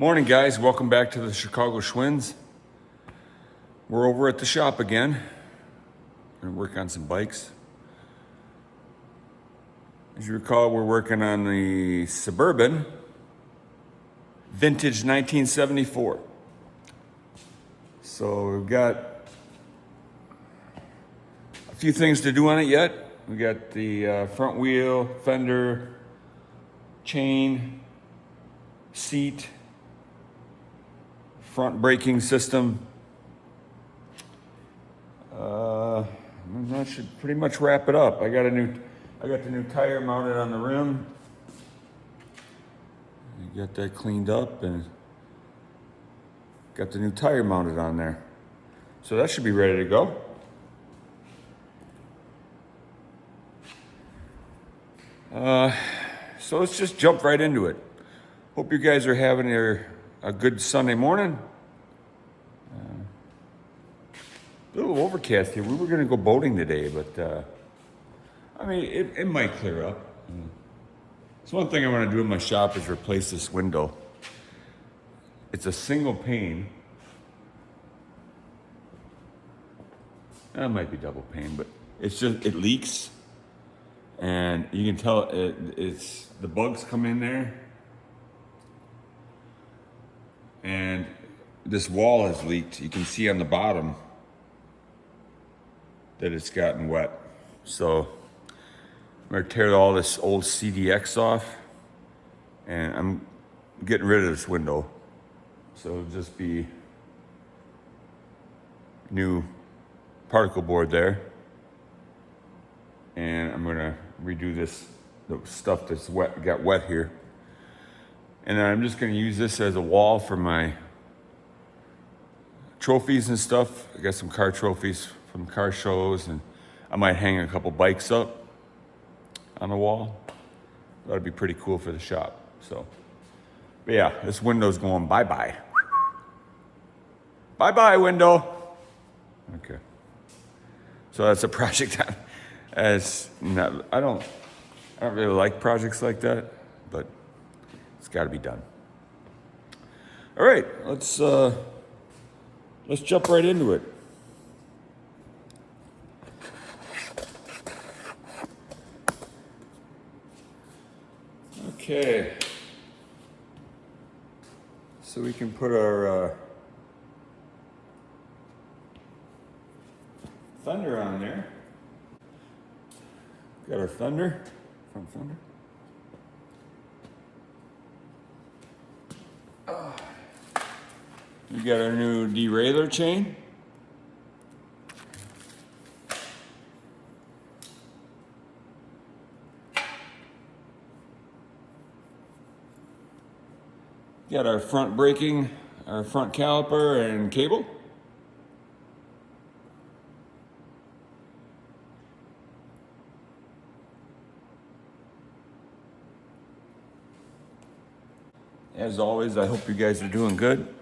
Morning, guys. Welcome back to the Chicago Schwinns. We're over at the shop again. Gonna work on some bikes. As you recall, we're working on the Suburban, vintage 1974. So we've got a few things to do on it yet. We got the front wheel, fender, chain, seat, front braking system. That should pretty much wrap it up. I got the new tire mounted on the rim. I got that cleaned up and got the new tire mounted on there. So that should be ready to go. So let's just jump right into it. Hope you guys are having a good Sunday morning. A little overcast here. We were going to go boating today, but I mean, it might clear up. So one thing I want to do in my shop is replace this window. It's a single pane. It might be double pane, but it leaks. And you can tell it's the bugs come in there. And this wall has leaked. You can see on the bottom that it's gotten wet. So I'm gonna tear all this old CDX off and I'm getting rid of this window. So it'll just be new particle board there. And I'm gonna redo the stuff that's got wet here. And then I'm just gonna use this as a wall for my trophies and stuff. I got some car trophies from car shows, and I might hang a couple bikes up on the wall. That'd be pretty cool for the shop. So, but yeah, this window's going bye-bye. Bye-bye, window. Okay. So that's a project I don't really like projects like that, but it's got to be done. All right, let's jump right into it. Okay, so we can put our fender on there. Got our fender, front fender. We got our new derailleur chain. Got our front braking, our front caliper and cable. As always, I hope you guys are doing good.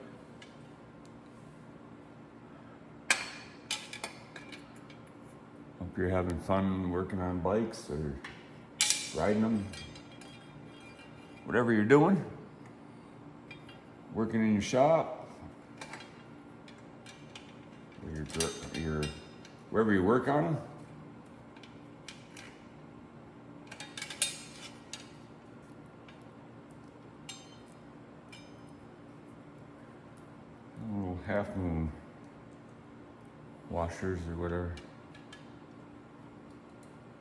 Hope you're having fun working on bikes or riding them. Whatever you're doing. Working in your shop. Or wherever you work on them. Little half moon washers or whatever.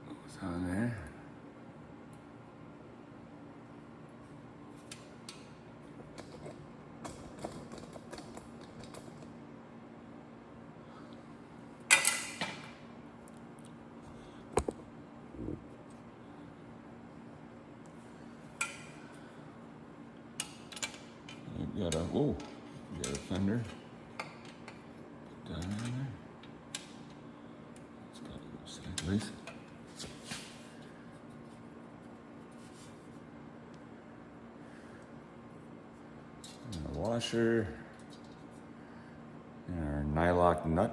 What's on there? We got a fender. Put that in there. It's got to go sideways. And a washer. And our nylock nut.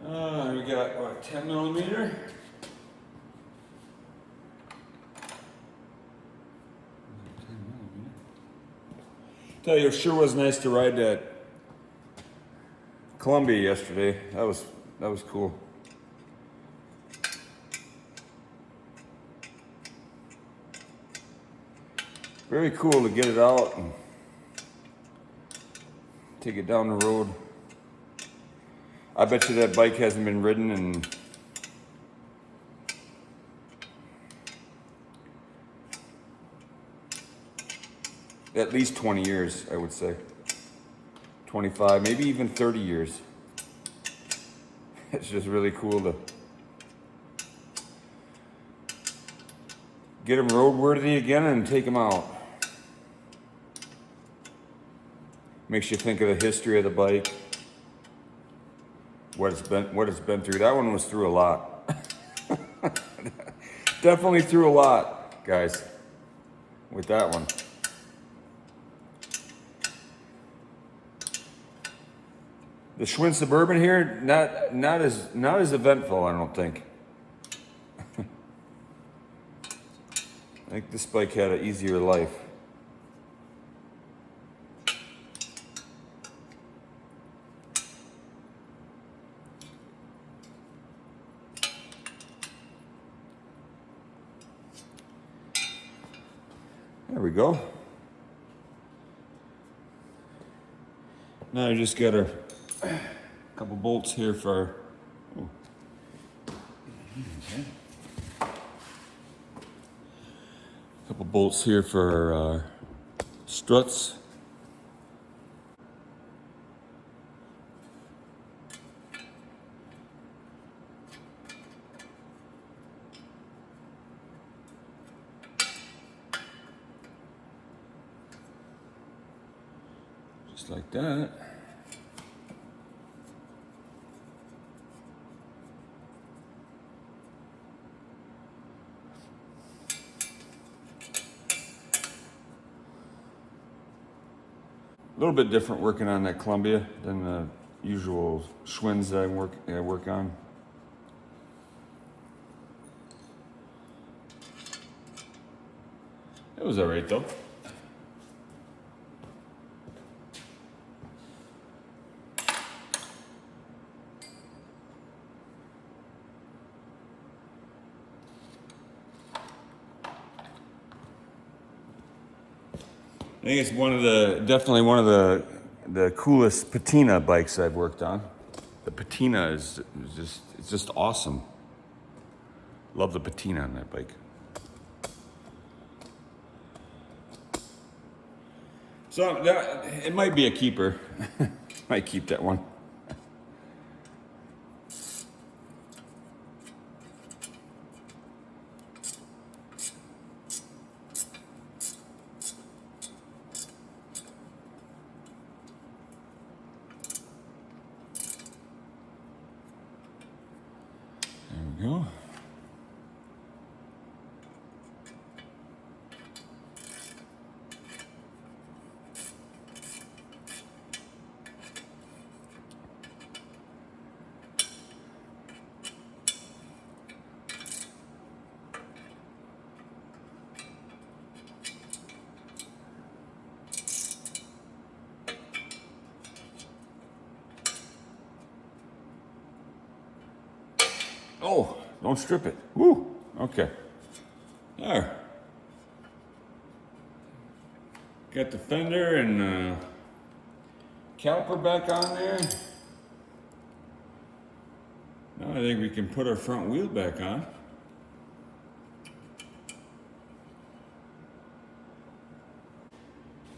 We got what, 10 millimeter? Tell you, it sure was nice to ride that Columbia yesterday. That was cool. Very cool to get it out and take it down the road. I bet you that bike hasn't been ridden in at least 20 years, I would say. 25, maybe even 30 years. It's just really cool to get them roadworthy again and take them out. Makes you think of the history of the bike, what it's been through. That one was through a lot. Definitely through a lot, guys, with that one. The Schwinn Suburban here, not as eventful, I don't think. I think this bike had an easier life. There we go. Now I just got a couple bolts here for. Oh. Couple bolts here for struts. Just like that. A little bit different working on that Columbia than the usual Schwinns that I work on. It was all right though. I think it's definitely one of the coolest patina bikes I've worked on. The patina is just awesome. Love the patina on that bike. So it might be a keeper. Might keep that one. There we go. Oh, don't strip it. Woo, okay. There. Got the fender and caliper back on there. Now I think we can put our front wheel back on.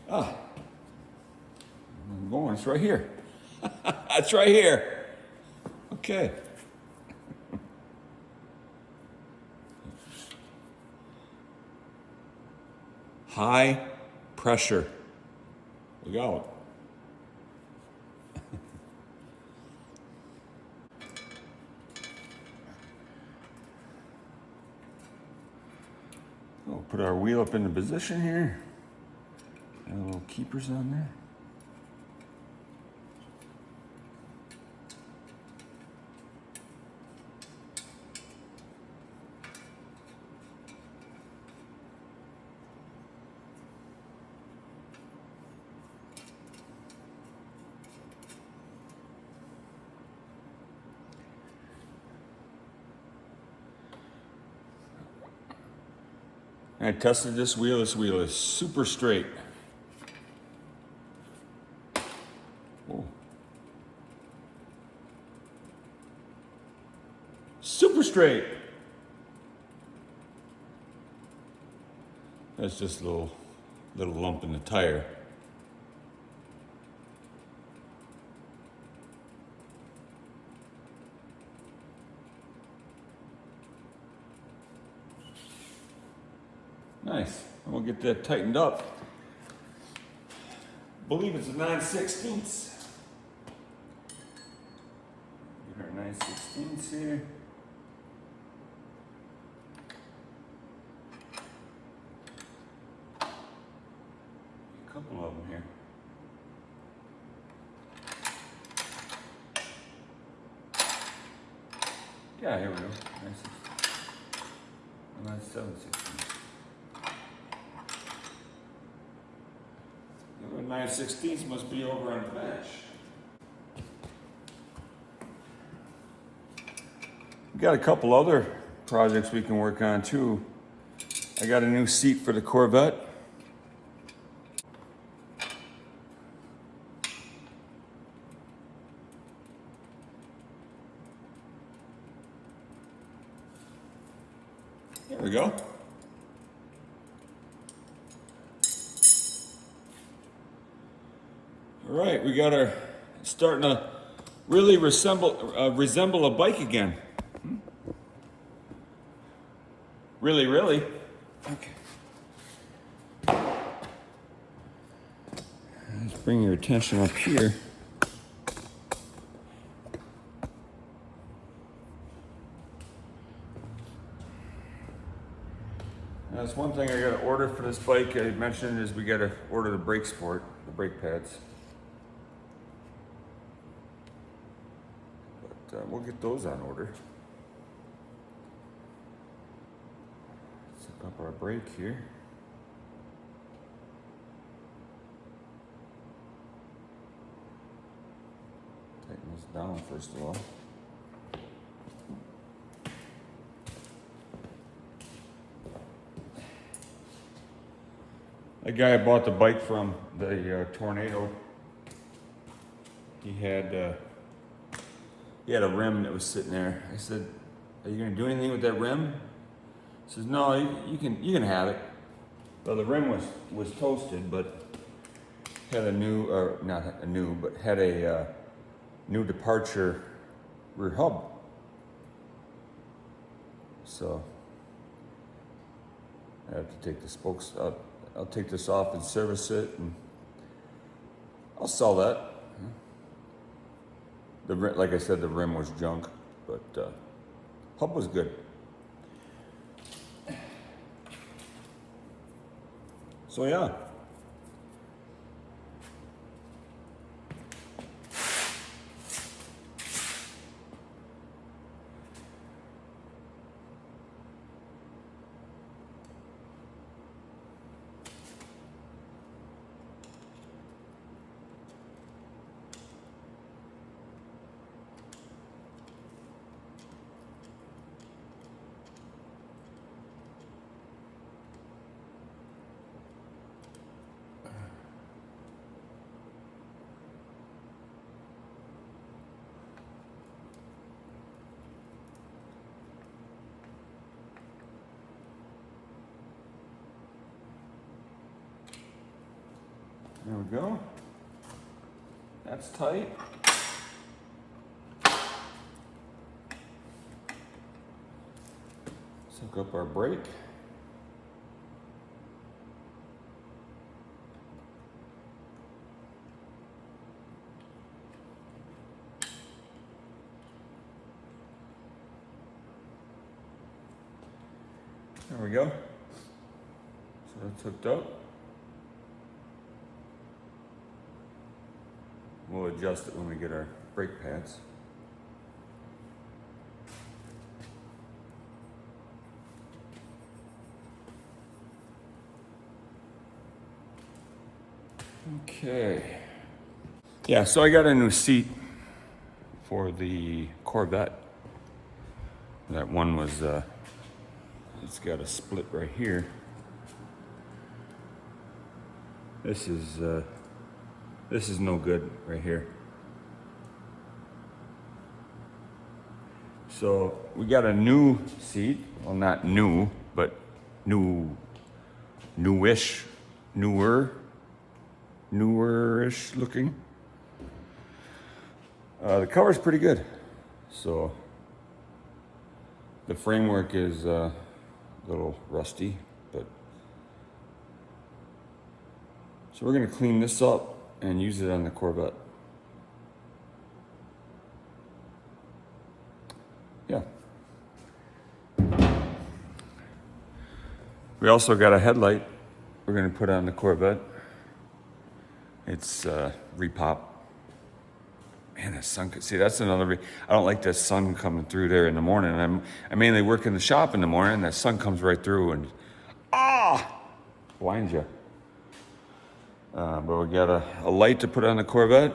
Ah, I'm going, it's right here. It's right here. Okay. High pressure. Look out. We'll put our wheel up into position here. Got little keepers on there. I tested this wheel. This wheel is super straight. Whoa. Super straight. That's just a little lump in the tire. Nice. And we'll get that tightened up. I believe it's a 9/16. Get our 9/16 here. A couple of them here. Yeah, here we go. 9/16. And that's 7/16. 9/16 must be over on the bench. We got a couple other projects we can work on too. I got a new seat for the Corvette. There we go. All right, we got our starting to really resemble a bike again. Really, really. Okay. Let's bring your attention up here. That's one thing I got to order for this bike. I mentioned is we got to order the brakes for it, the brake pads. We'll get those on order. Set up our brake here. Tighten this down first of all. The guy I bought the bike from, the Tornado, he had a rim that was sitting there. I said, "Are you going to do anything with that rim?" He says, "No, you can have it." Well, the rim was toasted, but had a new, or not a new, but had a new departure rear hub. So I have to take the spokes out. I'll take this off and service it, and I'll sell that. Like I said, the rim was junk, but hub was good. So yeah. There we go. That's tight. Let's hook up our brake. There we go. So that's hooked up. We'll adjust it when we get our brake pads. Okay. Yeah, so I got a new seat for the Corvette. That one was, it's got a split right here. This is no good right here. So we got a new seat. Well, not new, but newish, newerish looking. The cover's pretty good. So the framework is a little rusty, but so we're gonna clean this up and use it on the Corvette. Yeah. We also got a headlight we're gonna put on the Corvette. It's repop. Man, that sun, see, that's another, I don't like that sun coming through there in the morning. I mainly work in the shop in the morning, and that sun comes right through and, blinds you. But we got a light to put on the Corvette.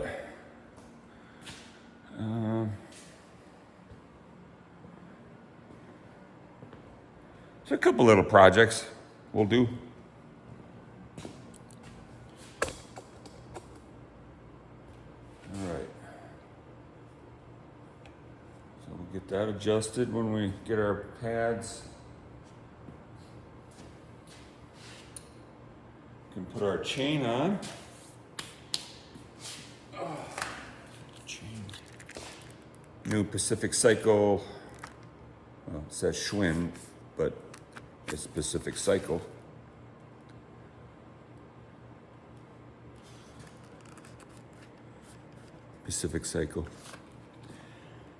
So a couple little projects we'll do. All right. So we'll get that adjusted when we get our pads. Can put our chain on. Chain. New Pacific Cycle. Well, it says Schwinn, but it's Pacific Cycle. Pacific Cycle.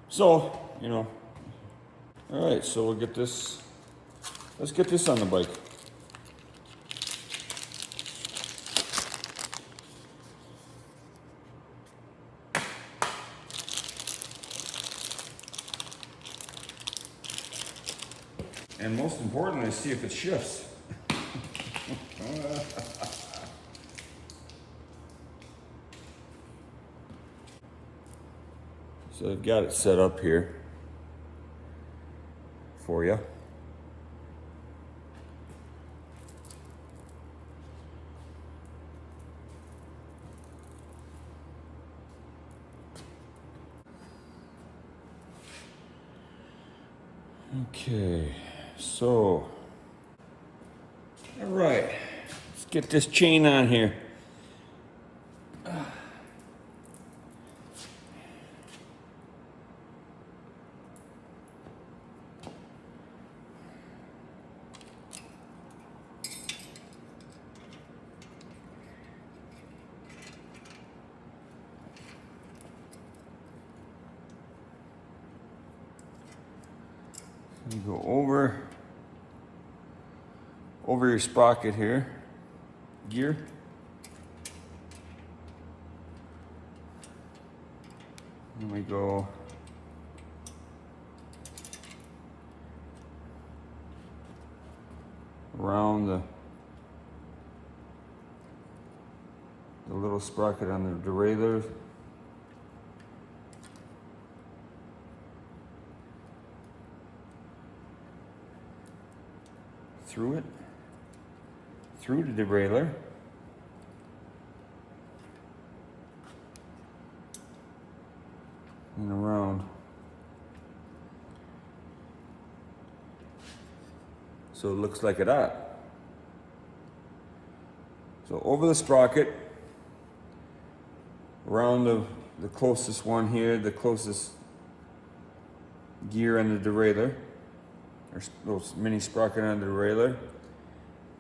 So, you know, all right, so we'll get this, let's get this on the bike. And most importantly, see if it shifts. So I've got it set up here for you. Okay, so, all right, let's get this chain on here. You go over your sprocket here, gear. And we go around the little sprocket on the derailleur. Through it, through the derailleur, and around. So it looks like that. So over the sprocket, around the closest one here, the closest gear on the derailleur. There's little mini sprocket on the derailleur,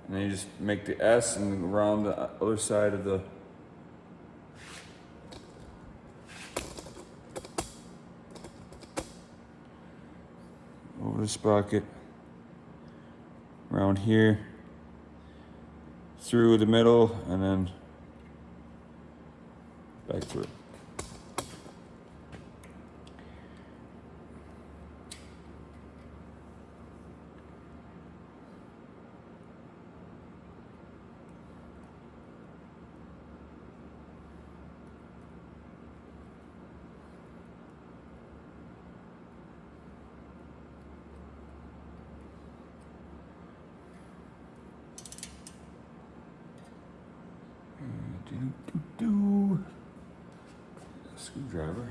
and then you just make the S and around the other side of the over the sprocket, around here, through the middle, and then back through it. Screwdriver.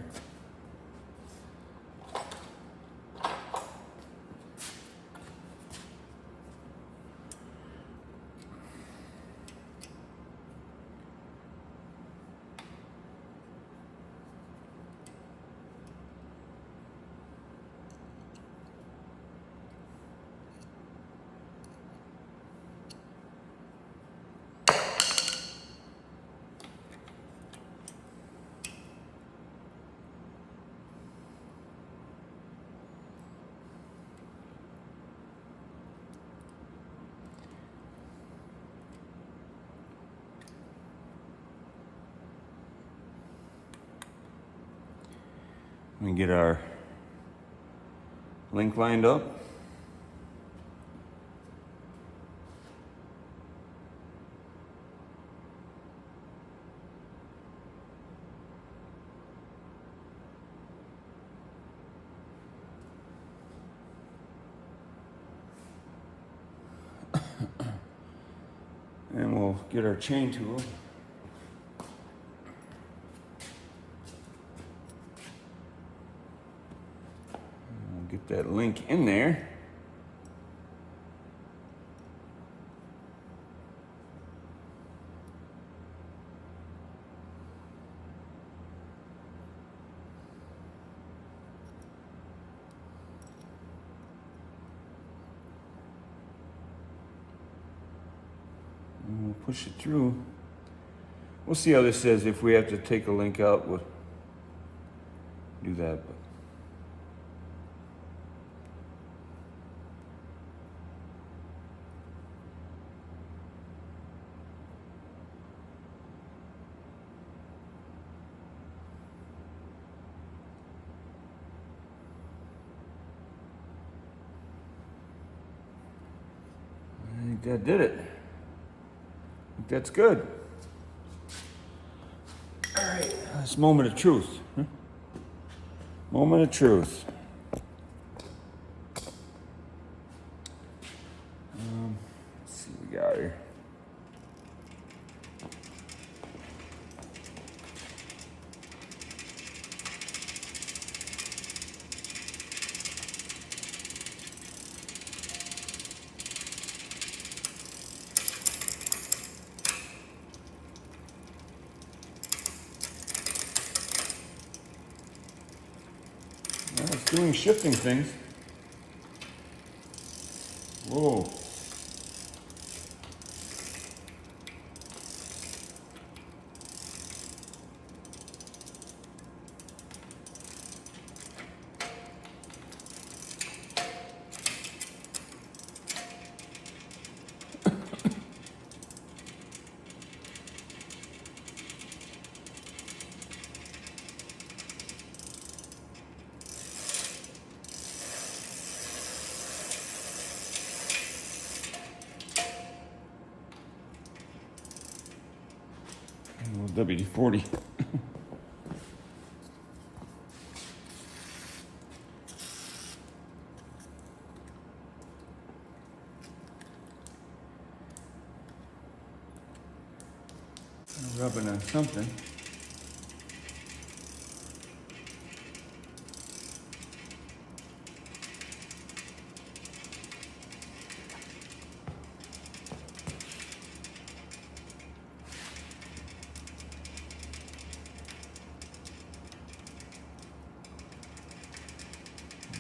We get our link lined up. And we'll get our chain tool. Get that link in there. And we'll push it through. We'll see how this is. If we have to take a link out, we'll do that. But I think that did it. I think that's good. All right, this moment of truth. Moment of truth. Let's see what we got here. Well, it's doing shifting things. Whoa. WD-40. Rubbing on something.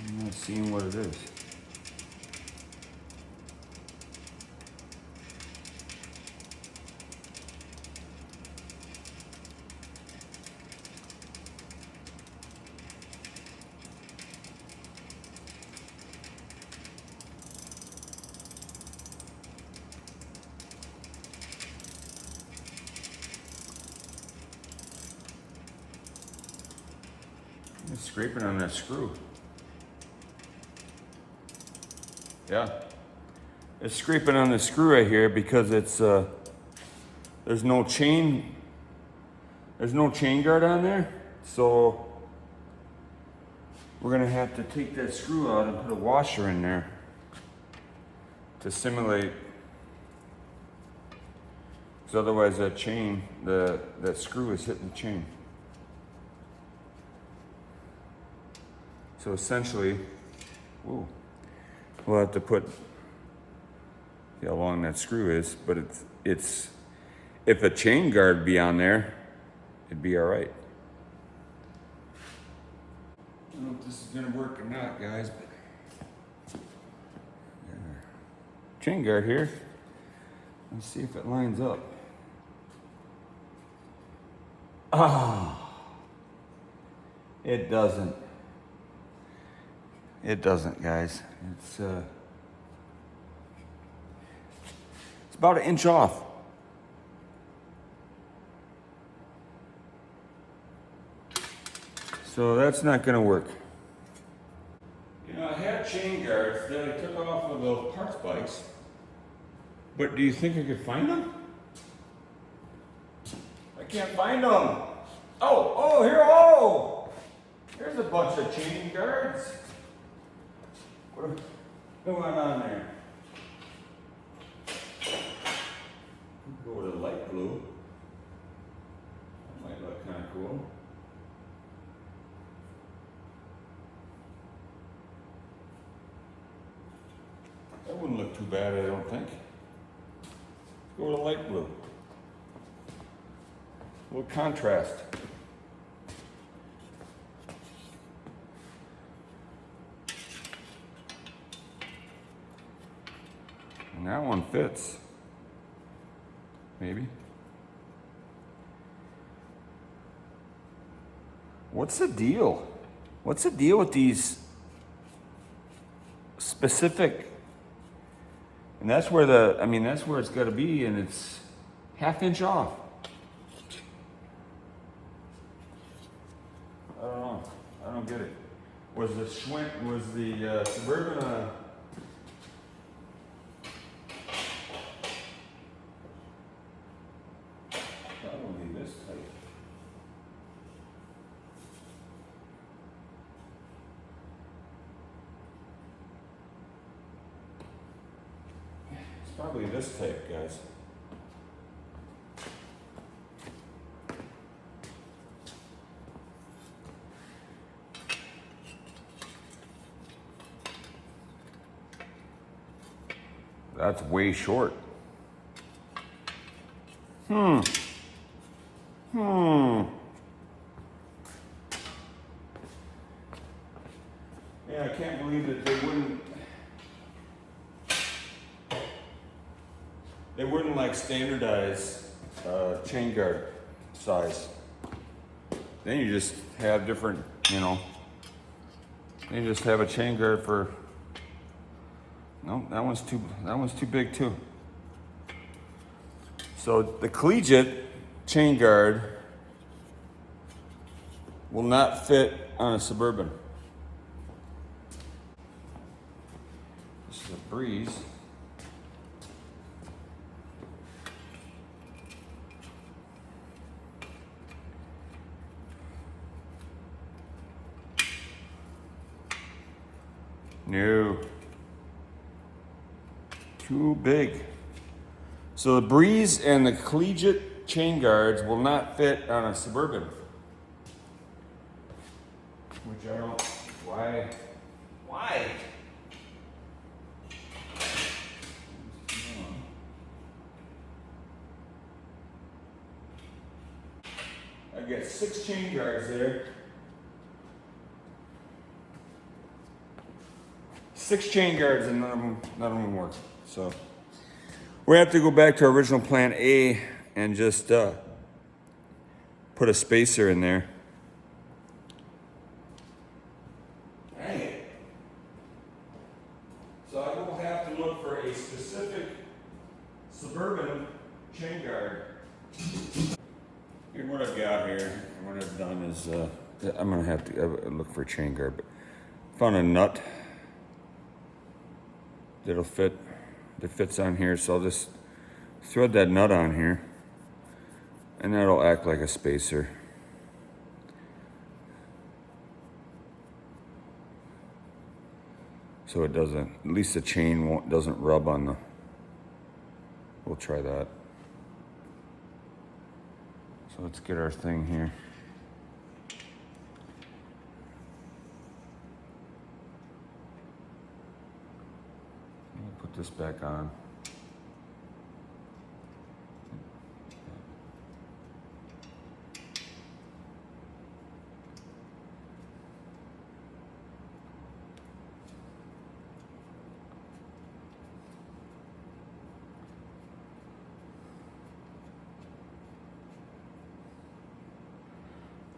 I'm not seeing what it is. It's scraping on that screw. Yeah. It's scraping on the screw right here because it's there's no chain guard on there. So we're gonna have to take that screw out and put a washer in there to simulate. Because otherwise that chain, that screw is hitting the chain. So essentially, ooh, we'll have to put, see how long that screw is, but it's if a chain guard be on there, it'd be all right. I don't know if this is gonna work or not, guys, but chain guard here. Let's see if it lines up. Ah, it doesn't. It doesn't, guys. It's about 1 inch off. So that's not gonna work. You know, I had chain guards that I took off of those parts bikes, but do you think I could find them? I can't find them. Oh, here, here's a bunch of chain guards. What's going on there? Go with a light blue. That might look kind of cool. That wouldn't look too bad, I don't think. Let's go with a light blue. A little contrast. And that one fits. Maybe. What's the deal? What's the deal with these specific? And that's where that's where it's got to be, and it's 1/2 inch off. I don't know. I don't get it. Was the Suburban probably this tight. It's probably this type, guys. That's way short. Yeah, I can't believe that they wouldn't like standardize chain guard size. Then you just have different, then you just have a chain guard for. No, that one's too big too. So the collegiate chain guard will not fit on a Suburban. This is a Breeze. No. Too big. So the Breeze and the collegiate chain guards will not fit on a Suburban. Which I don't, why? I got 6 chain guards there. 6 chain guards and none of them work. So we have to go back to our original plan A and just put a spacer in there. Dang it. So I will have to look for a specific Suburban chain guard. Here's what I've got here. And what I've done is I'm gonna have to look for a chain guard, but found a nut that'll fit. That fits on here, so I'll just thread that nut on here and that'll act like a spacer. So it doesn't, at least the chain doesn't rub on the, we'll try that. So let's get our thing here. Put this back on.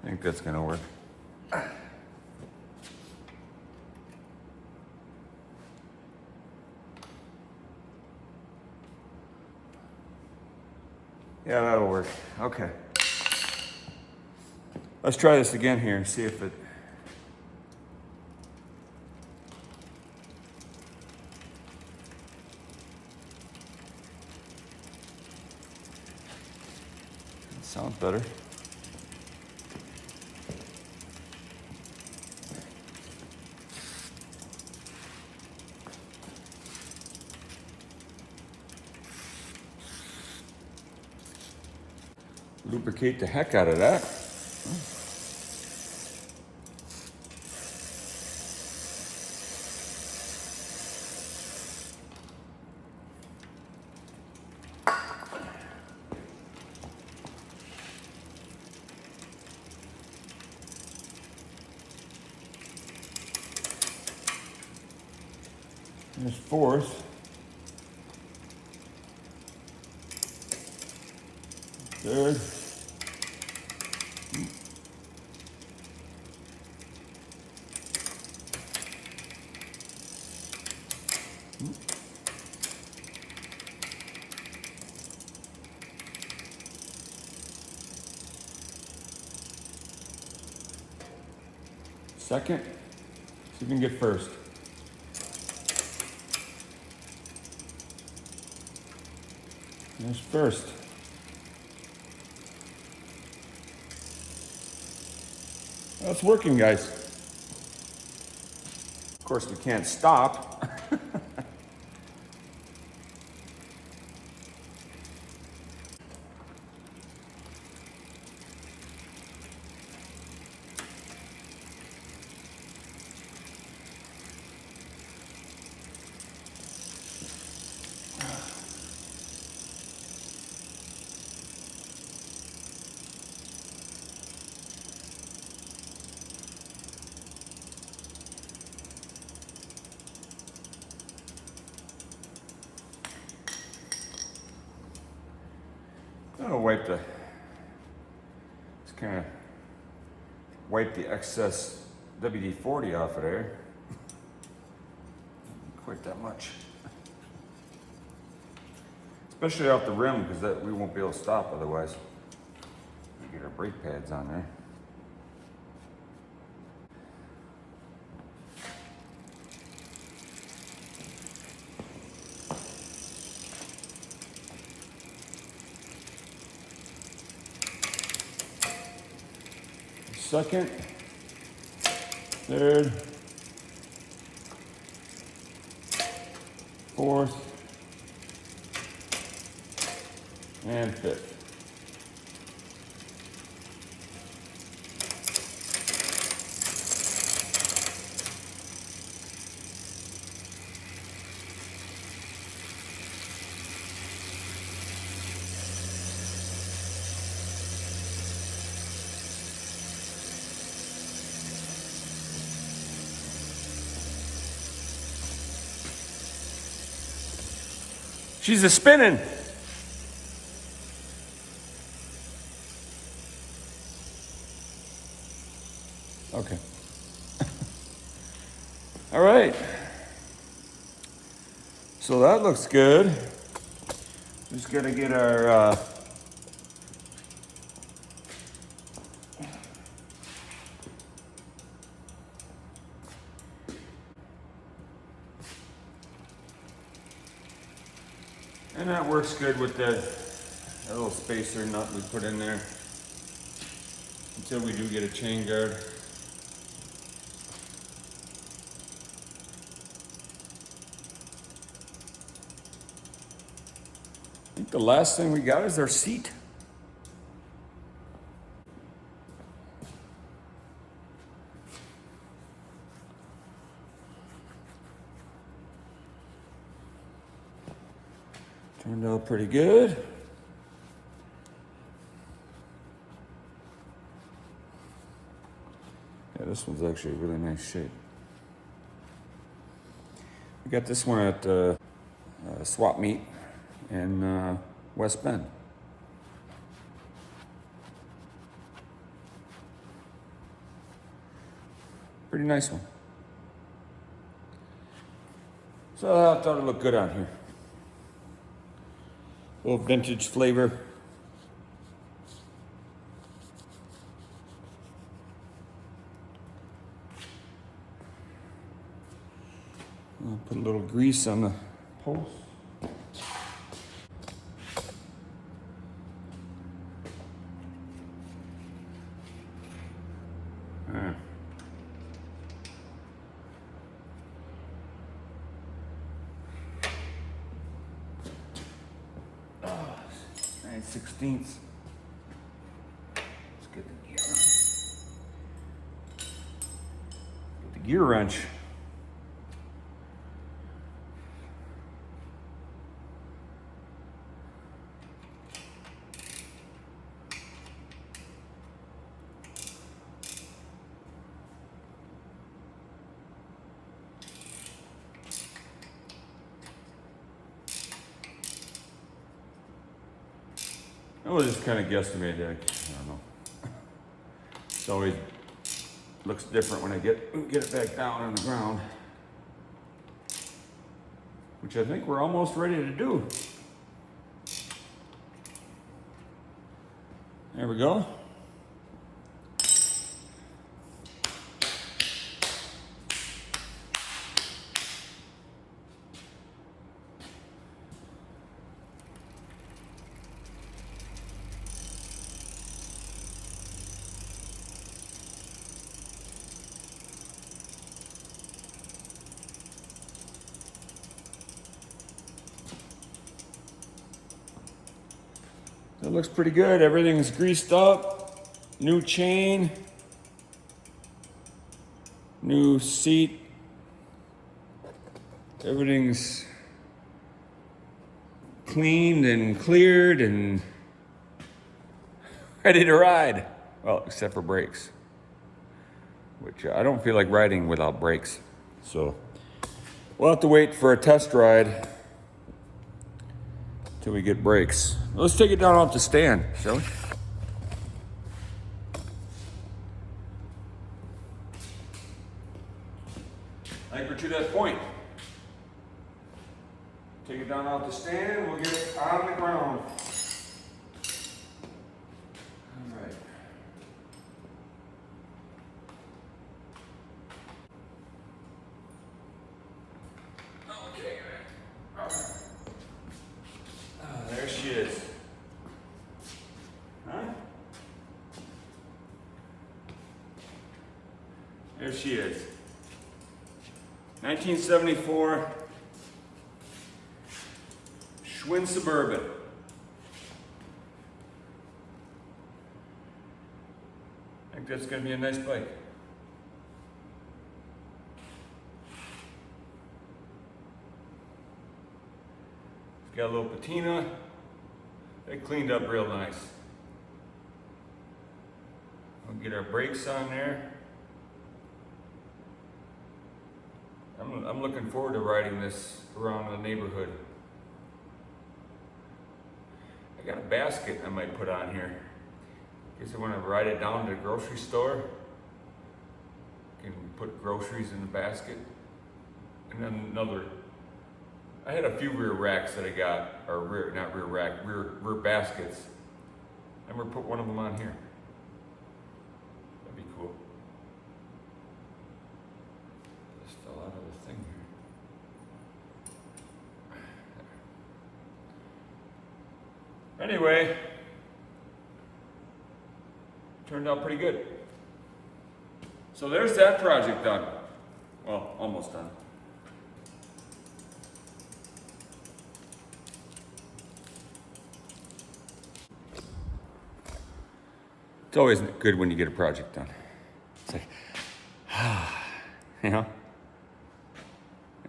I think that's gonna work. Yeah, that'll work. Okay. Let's try this again here and see if it... Sounds better. Lubricate the heck out of that. There's fourth. Third. Second. See if we can get first. There's first. Well, it's working, guys. Of course, we can't stop. I'm gonna wipe the, just kind of wipe the excess WD-40 off of there. Quite that much. Especially off the rim, because that we won't be able to stop otherwise. We get our brake pads on there. Second, third, fourth, and fifth. She's a spinning. Okay. All right. So that looks good. Just gotta get our and that works good with that little spacer nut we put in there until we do get a chain guard. I think the last thing we got is our seat. Turned out pretty good. Yeah, this one's actually a really nice shape. We got this one at swap meet in West Bend. Pretty nice one. So I thought it looked good on here. A little vintage flavor. I'll put a little grease on the post. Oh, 9/16. Let's get the gear on. Get the gear wrench. I was just kind of guesstimating. I don't know. It always looks different when I get it back down on the ground, which I think we're almost ready to do. There we go. That looks pretty good. Everything's greased up. New chain. New seat. Everything's cleaned and cleared and ready to ride. Well, except for brakes, which I don't feel like riding without brakes. So we'll have to wait for a test ride till we get brakes. Let's take it down off the stand, shall we? I think we're to that point. Take it down off the stand, we'll get it on the ground. All right. Okay. All right. There she is. Huh? There she is. 1974 Schwinn Suburban. I think that's going to be a nice bike. It's got a little patina. They cleaned up real nice. We'll get our brakes on there. I'm looking forward to riding this around the neighborhood. I got a basket I might put on here. In case I want to ride it down to the grocery store. Can put groceries in the basket. And then I had a few rear racks that I got, or rear baskets. I'm gonna put one of them on here. That'd be cool. Just fell out of the thing here. Anyway, turned out pretty good. So there's that project done. Well, almost done. It's always good when you get a project done. It's like, you know?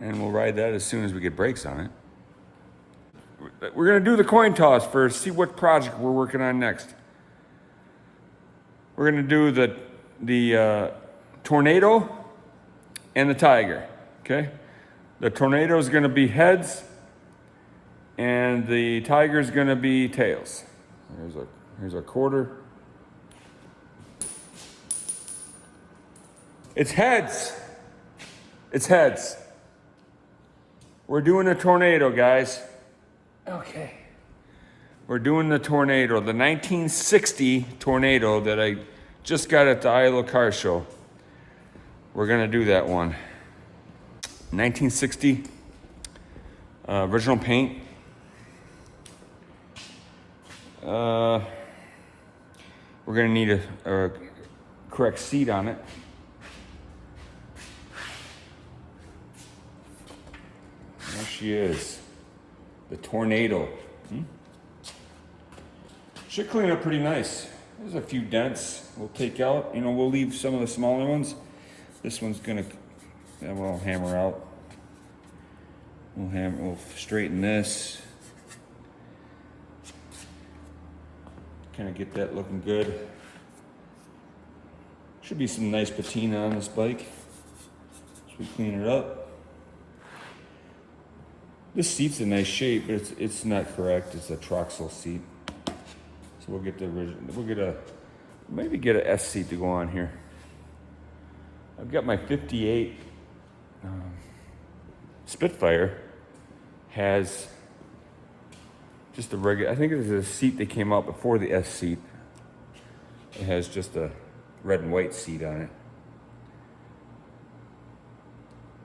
And we'll ride that as soon as we get brakes on it. we're gonna do the coin toss first, see what project we're working on next. We're gonna do the tornado and the tiger, okay? The tornado is gonna be heads, and the tiger is gonna be tails. Here's our quarter. It's heads. It's heads. We're doing a tornado, guys. Okay. We're doing the tornado, the 1960 tornado that I just got at the Iowa Car Show. We're gonna do that one. 1960, original paint. We're gonna need a correct seat on it. There she is, the tornado. Should clean up pretty nice. There's a few dents we'll take out. You know, we'll leave some of the smaller ones. This one's gonna, we'll hammer out. We'll straighten this. Kind of get that looking good. Should be some nice patina on this bike as we clean it up. This seat's in nice shape, but it's not correct. It's a Troxel seat. So we'll get the original. Maybe get a S seat to go on here. I've got my 58 Spitfire has just a regular. I think it was a seat that came out before the S seat. It has just a red and white seat on it.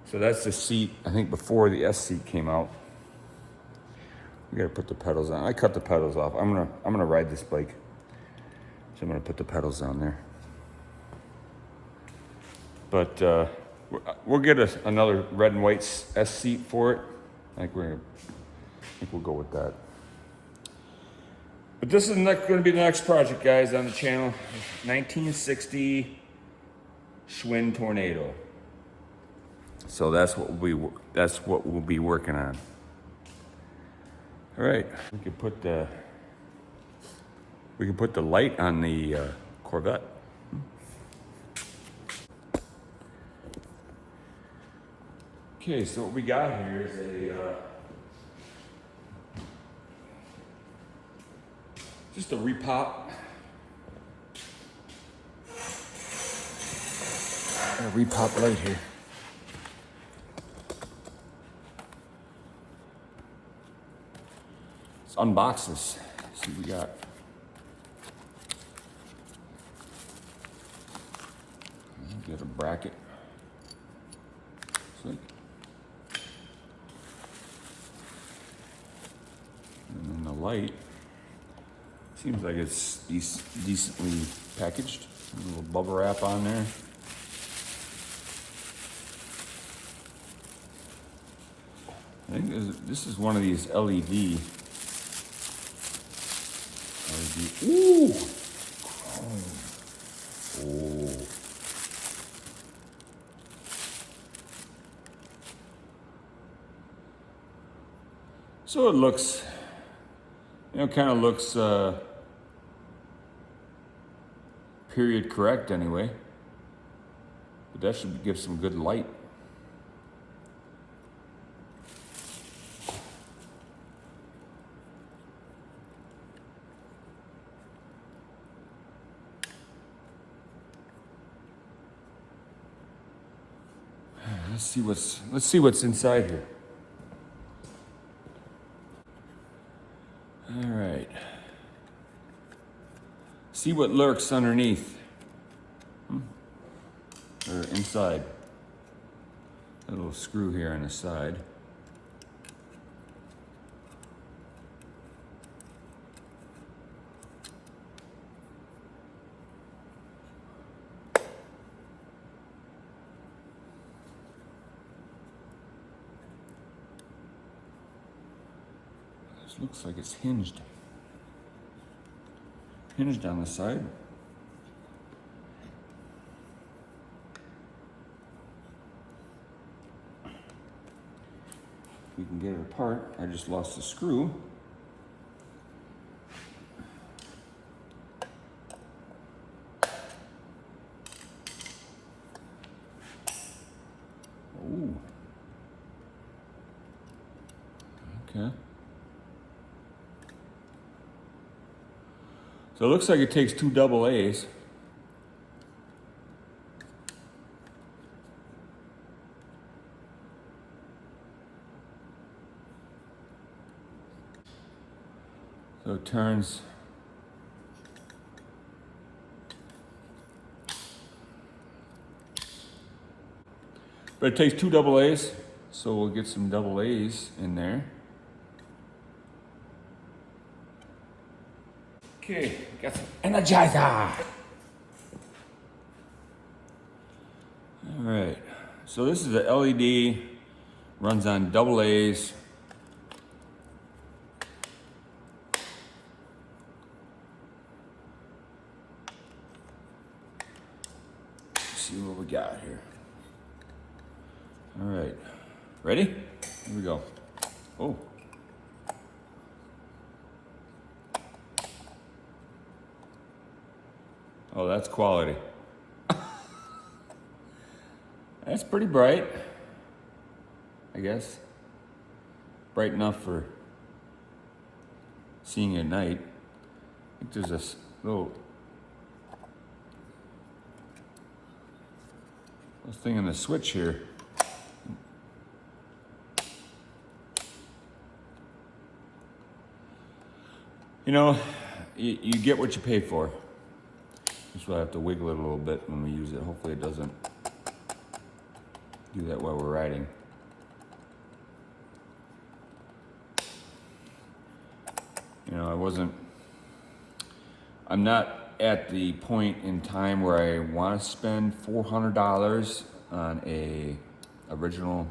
So that's the seat I think before the S seat came out. We gotta put the pedals on. I cut the pedals off. I'm gonna ride this bike, so I'm gonna put the pedals on there. But we'll get another red and white S seat for it. I think we'll go with that. But this is going to be the next project, guys, on the channel. 1960 Schwinn Tornado. So that's what we'll be working on. All right, we can put the light on the Corvette. Okay, so what we got here is just a repop. A repop light here. Let's unbox this. See what we got. Get a bracket. And then the light. Seems like it's decently packaged. A little bubble wrap on there. I think this is one of these LED. Ooh! Oh. So it looks, kind of looks period correct anyway. But that should give some good light. Let's see what's inside here. All right. See what lurks underneath. Or inside. A little screw here on the side. This looks like it's hinged. Hinged on the side. We can get it apart. I just lost the screw. Ooh. Okay. So it looks like it takes 2 double A's. So it turns. But it takes 2 double A's, so we'll get some double A's in there. Okay, got some Energizer. All right, so this is a LED, runs on double A's. Let's see what we got here. All right, ready? Here we go. Oh. Oh, that's quality. That's pretty bright, I guess. Bright enough for seeing at night. I think there's this little thing on the switch here. You know, you get what you pay for. Just will have to wiggle it a little bit when we use it. Hopefully it doesn't do that while we're riding. You know, I'm not at the point in time where I want to spend $400 on a original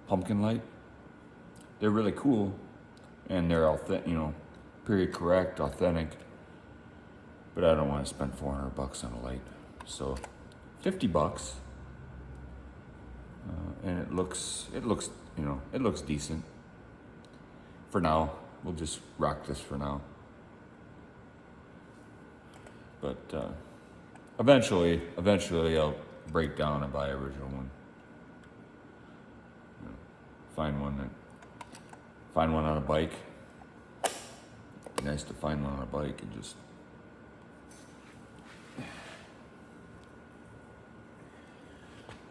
pumpkin light. They're really cool, and they're authentic, you know, period correct, authentic. But I don't want to spend $400 on a light. So $50, and it looks, you know, it looks decent. For now, we'll just rock this for now. But eventually I'll break down and buy an original one. You know, find one on a bike. Be nice to find one on a bike and just.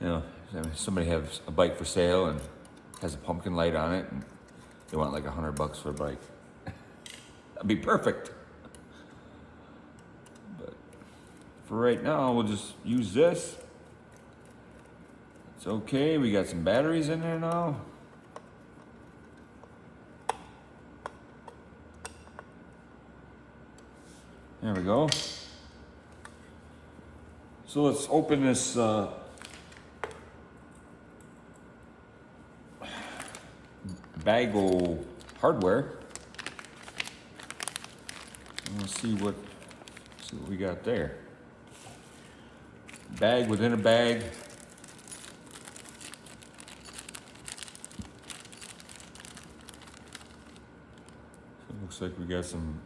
You know, somebody has a bike for sale and has a pumpkin light on it, and they want like $100 for a bike. That'd be perfect. But for right now, we'll just use this. It's okay. We got some batteries in there now. There we go. So let's open this bag of hardware. And we'll see what we got there. Bag within a bag. So it looks like we got some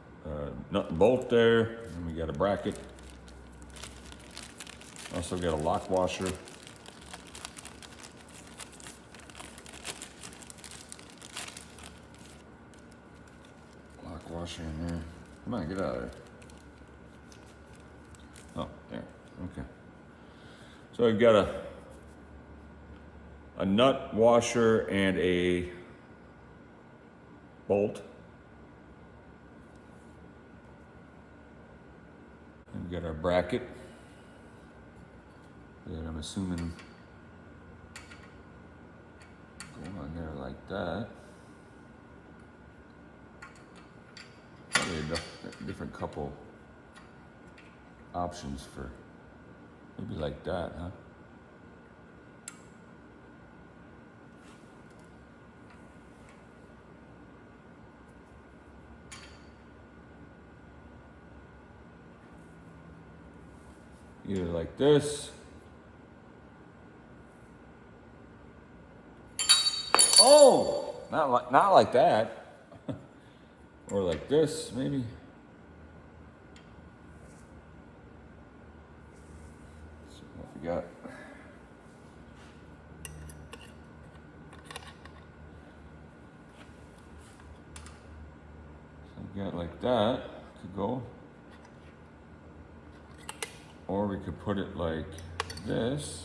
nut and bolt there, and we got a bracket. Also got a lock washer. Washer in there. Come on, get out of there. Oh, there. Okay. So I've got a nut washer and a bolt. And we've got our bracket that I'm assuming go on there like that. A different couple options for maybe like that, huh? Either like this. Oh! Not like that. Or like this, maybe. So what we got? So we got like that. Could go. Or we could put it like this.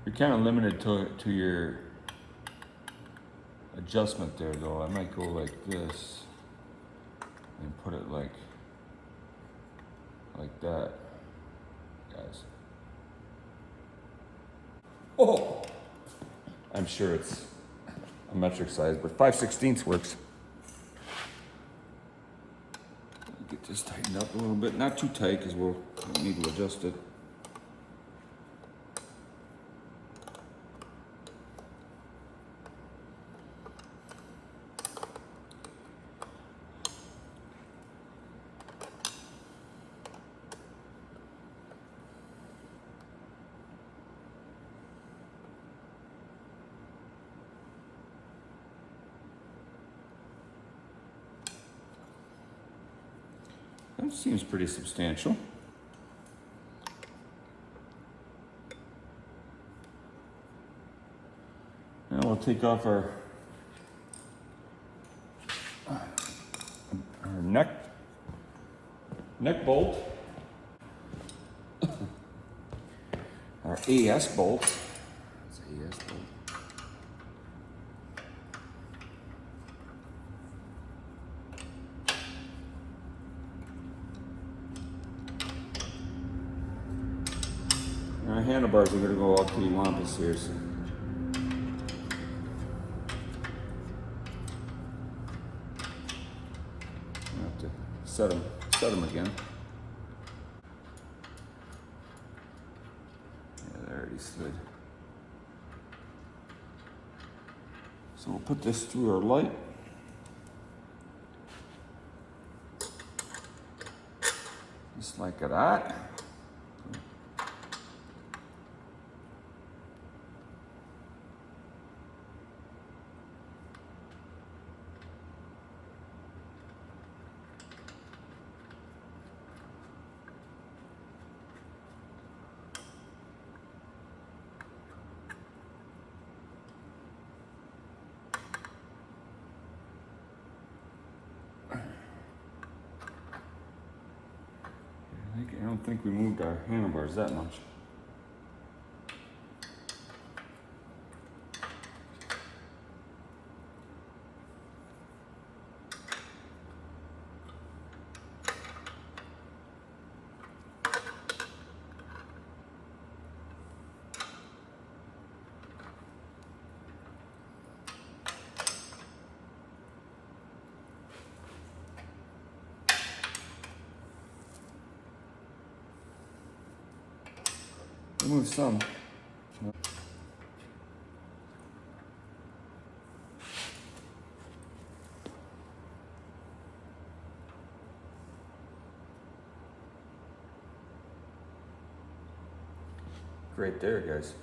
You're kind of limited to your adjustment there though. I might go like this and put it like that, guys. Oh! I'm sure it's a metric size, but 5/16 works. Get this tightened up a little bit. Not too tight because we'll need to adjust it. That seems pretty substantial. Now we'll take off our neck bolt, our AS bolt. It's an AS bolt. Our handlebars are going to go out to the wampus here. So. I have to set them again. Yeah, they already slid. So we'll put this through our light. Just like that. I don't think we moved our handlebars that much. Move some. Great there, guys.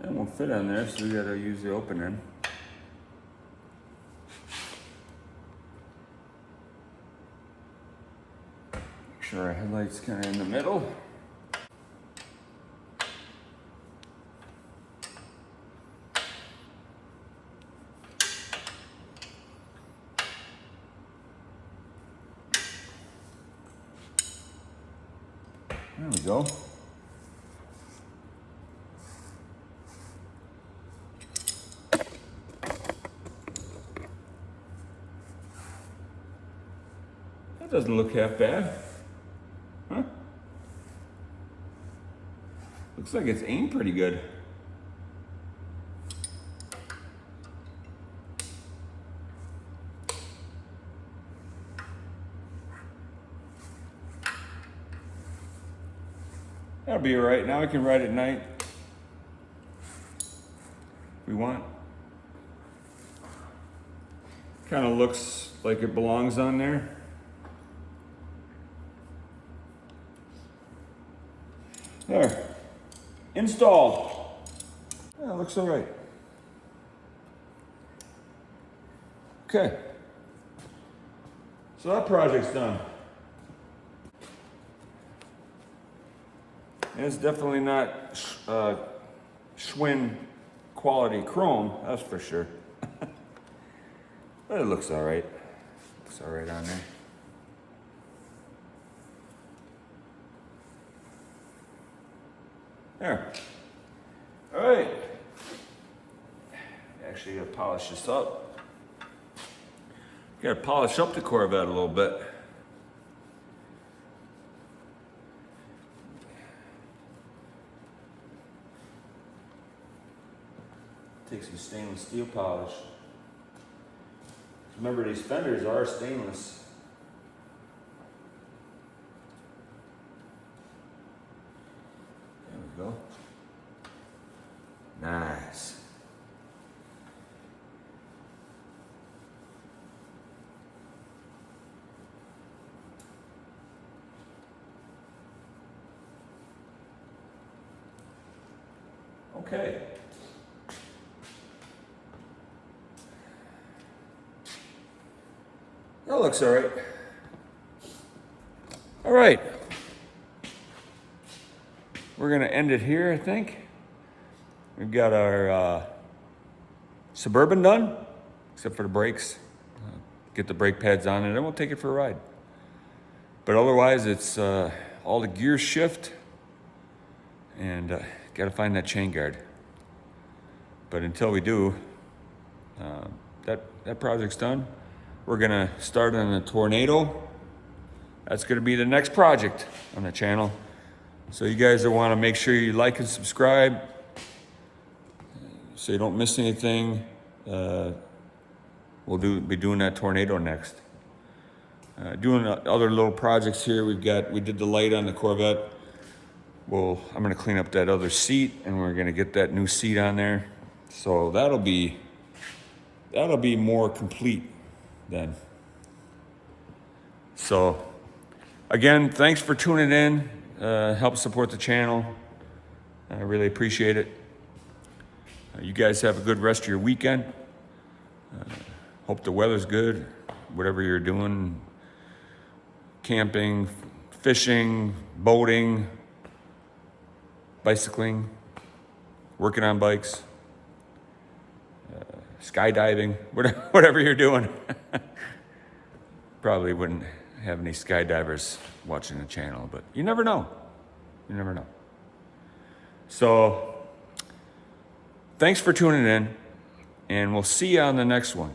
It won't fit on there, so we gotta use the open end. Make sure our headlight's kinda in the middle. There we go. That doesn't look half bad, huh? Looks like it's aimed pretty good. That'll be all right. Now I can ride at night if we want. Kind of looks like it belongs on there. There. Installed. Yeah, looks all right. Okay. So that project's done. And it's definitely not Schwinn quality chrome, that's for sure. But it looks all right. Looks all right on there. There. All right. Actually, gotta polish this up. Gotta polish up the Corvette a little bit. Take some stainless steel polish. Remember, these fenders are stainless. There we go. Nice. Okay. That looks all right. All right. We're gonna end it here, I think. We've got our Suburban done, except for the brakes. Get the brake pads on it, and we'll take it for a ride. But otherwise, it's all the gears shift, and gotta find that chain guard. But until we do, that project's done. We're gonna start on the Tornado. That's gonna be the next project on the channel. So you guys will wanna make sure you like and subscribe so you don't miss anything. We'll be doing that Tornado next. Doing other little projects here. We did the light on the Corvette. Well, I'm gonna clean up that other seat, and we're gonna get that new seat on there. So that'll be more complete then. So again, thanks for tuning in. Help support the channel. I really appreciate it. You guys have a good rest of your weekend. Hope the weather's good, whatever you're doing. Camping, fishing, boating, bicycling, working on bikes, skydiving, whatever you're doing. Probably wouldn't have any skydivers watching the channel, but you never know. You never know. So, thanks for tuning in, and we'll see you on the next one.